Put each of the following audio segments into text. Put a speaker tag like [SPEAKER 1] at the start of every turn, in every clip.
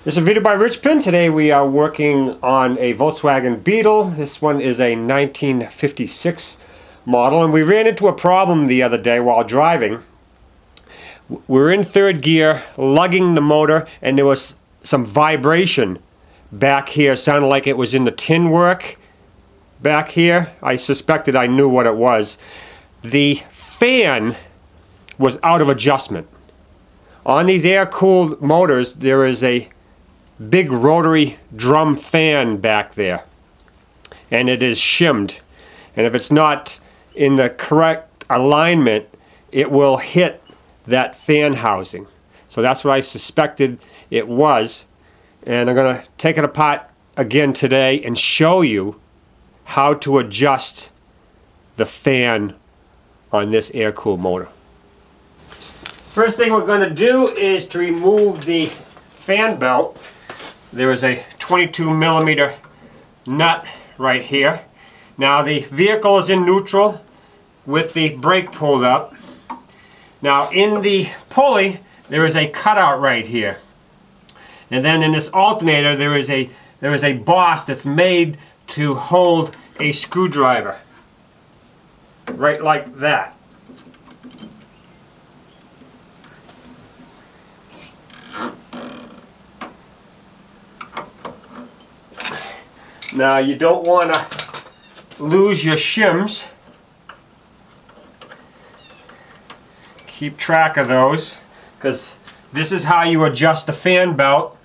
[SPEAKER 1] This is a video by Richpin. Today we are working on a Volkswagen Beetle. This one is a 1956 model, and we ran into a problem the other day while driving. We're in third gear, lugging the motor, and there was some vibration back here. Sounded like it was in the tin work back here. I suspected I knew what it was. The fan was out of adjustment. On these air-cooled motors, there is a big rotary drum fan back there, and it is shimmed, and if it's not in the correct alignment, it will hit that fan housing. So that's what I suspected it was, and I'm going to take it apart again today and show you how to adjust the fan on this air-cooled motor. First thing we're going to do is to remove the fan belt. There is a 22mm nut right here. Now the vehicle is in neutral with the brake pulled up. Now in the pulley there is a cutout right here. And then in this alternator there is a boss that's made to hold a screwdriver. Right like that. Now you don't want to lose your shims. Keep track of those, because this is how you adjust the fan belt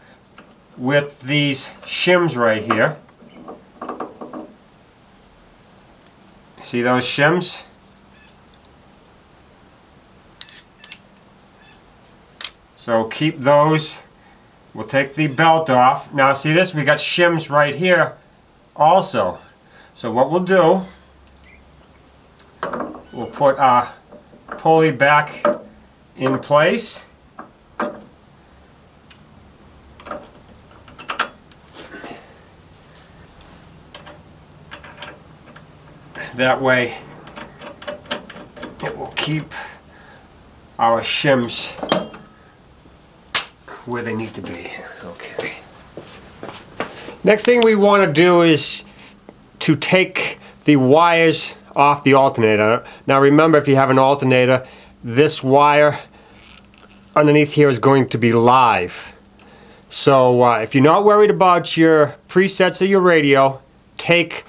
[SPEAKER 1] with these shims right here. See those shims? So keep those. We'll take the belt off. Now see this? We got shims right here also. So what we'll do, we'll put our pulley back in place. That way it will keep our shims where they need to be. Okay. Next thing we want to do is to take the wires off the alternator. Now remember, if you have an alternator, this wire underneath here is going to be live. So if you're not worried about your presets or your radio, take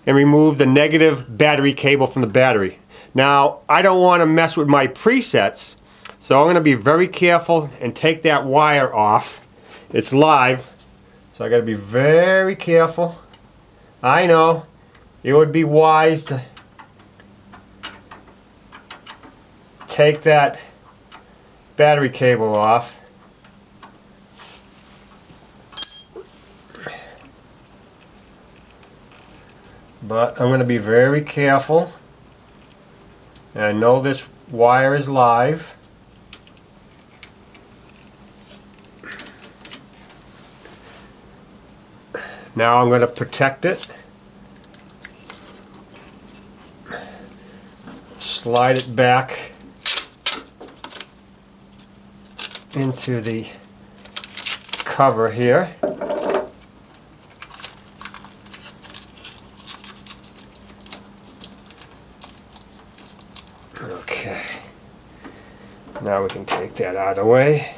[SPEAKER 1] and remove the negative battery cable from the battery. Now I don't want to mess with my presets, so I'm going to be very careful and take that wire off. It's live, so I got to be very careful. I know it would be wise to take that battery cable off. But I'm going to be very careful. And I know this wire is live. Now I'm going to protect it. Slide it back into the cover here. Okay. Now we can take that out of the way,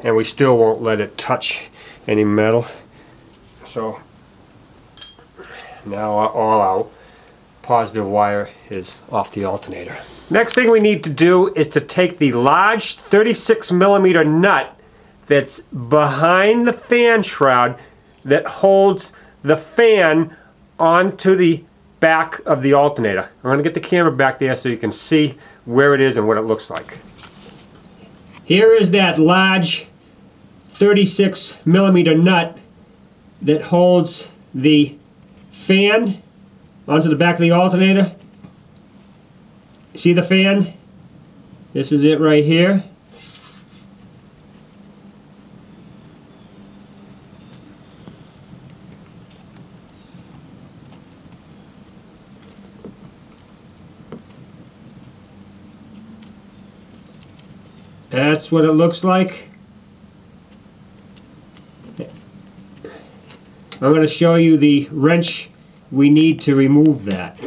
[SPEAKER 1] and we still won't let it touch any metal. So now all our positive wire is off the alternator. Next thing we need to do is to take the large 36mm nut that's behind the fan shroud that holds the fan onto the back of the alternator. I'm going to get the camera back there so you can see where it is and what it looks like. Here is that large 36mm nut that holds the fan onto the back of the alternator. See the fan? This is it right here. That's what it looks like. I'm going to show you the wrench we need to remove that.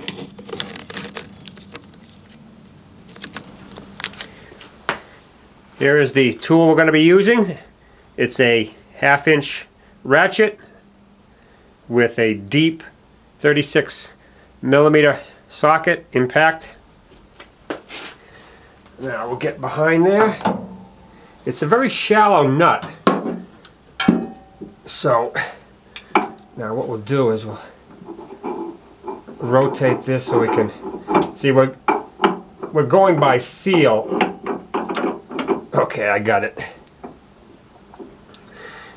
[SPEAKER 1] Here is the tool we're going to be using. It's a 1/2-inch ratchet with a deep 36mm socket impact. Now we'll get behind there. It's a very shallow nut. So now what we'll do is we'll rotate this so we can see we're going by feel. Okay, I got it.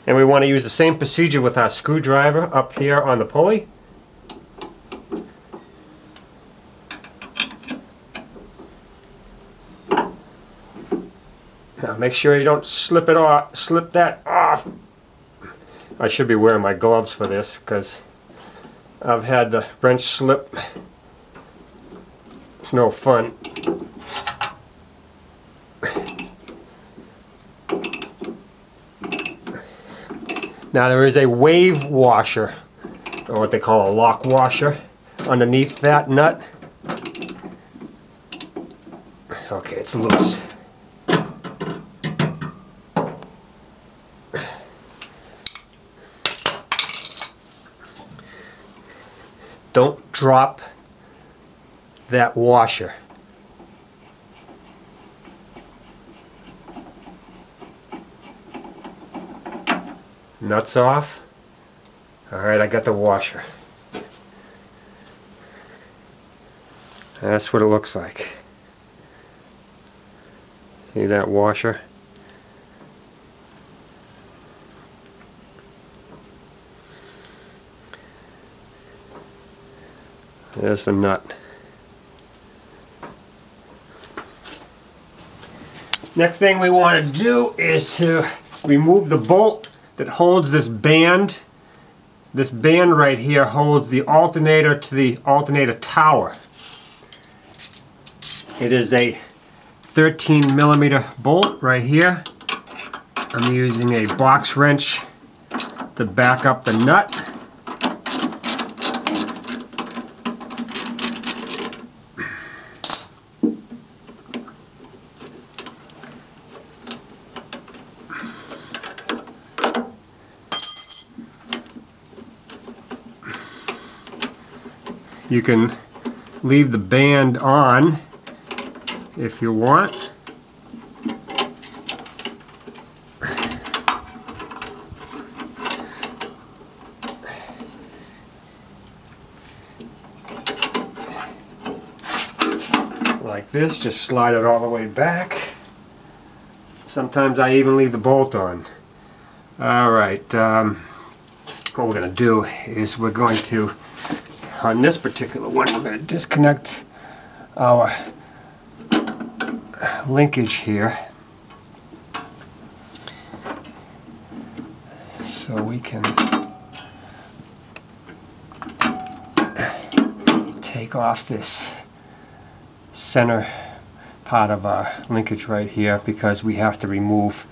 [SPEAKER 1] And we want to use the same procedure with our screwdriver up here on the pulley. Now make sure you don't slip that off. I should be wearing my gloves for this because I've had the wrench slip. It's no fun. Now there is a wave washer, or what they call a lock washer, underneath that nut. Okay, it's loose. Don't drop that washer. Nuts off. Alright, I got the washer. That's what it looks like. See that washer? There's the nut. Next thing we want to do is to remove the bolt that holds this band. This band right here holds the alternator to the alternator tower. It is a 13mm bolt right here. I'm using a box wrench to back up the nut. You can leave the band on if you want. Like this, just slide it all the way back. Sometimes I even leave the bolt on. Alright, what we're going to do is we're going to, on this particular one, we're going to disconnect our linkage here so we can take off this center part of our linkage right here, because we have to remove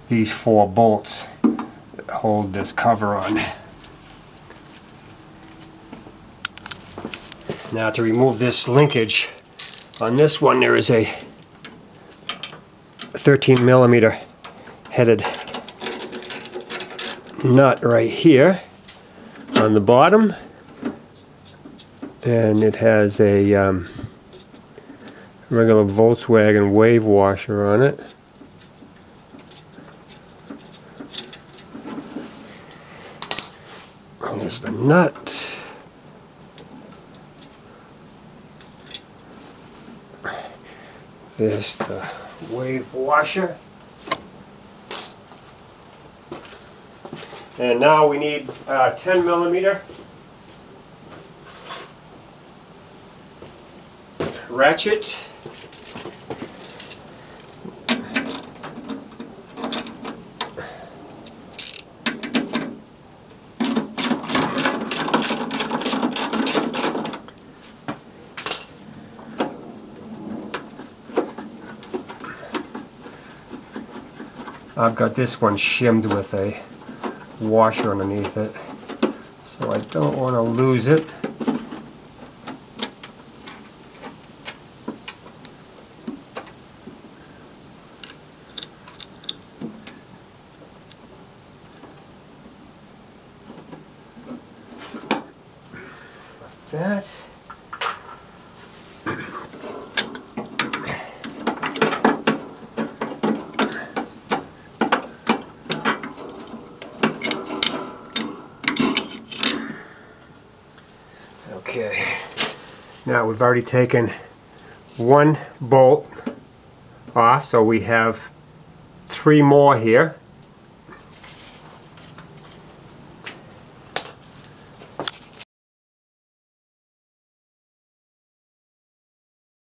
[SPEAKER 1] these 4 bolts that hold this cover on. Now to remove this linkage, on this one there is a 13mm headed nut right here on the bottom, and it has a regular Volkswagen wave washer on it. There's the nut. There's the wave washer. And now we need 10mm ratchet. I've got this one shimmed with a washer underneath it. so I don't want to lose it. That. Okay, now we've already taken one bolt off, so we have 3 more here.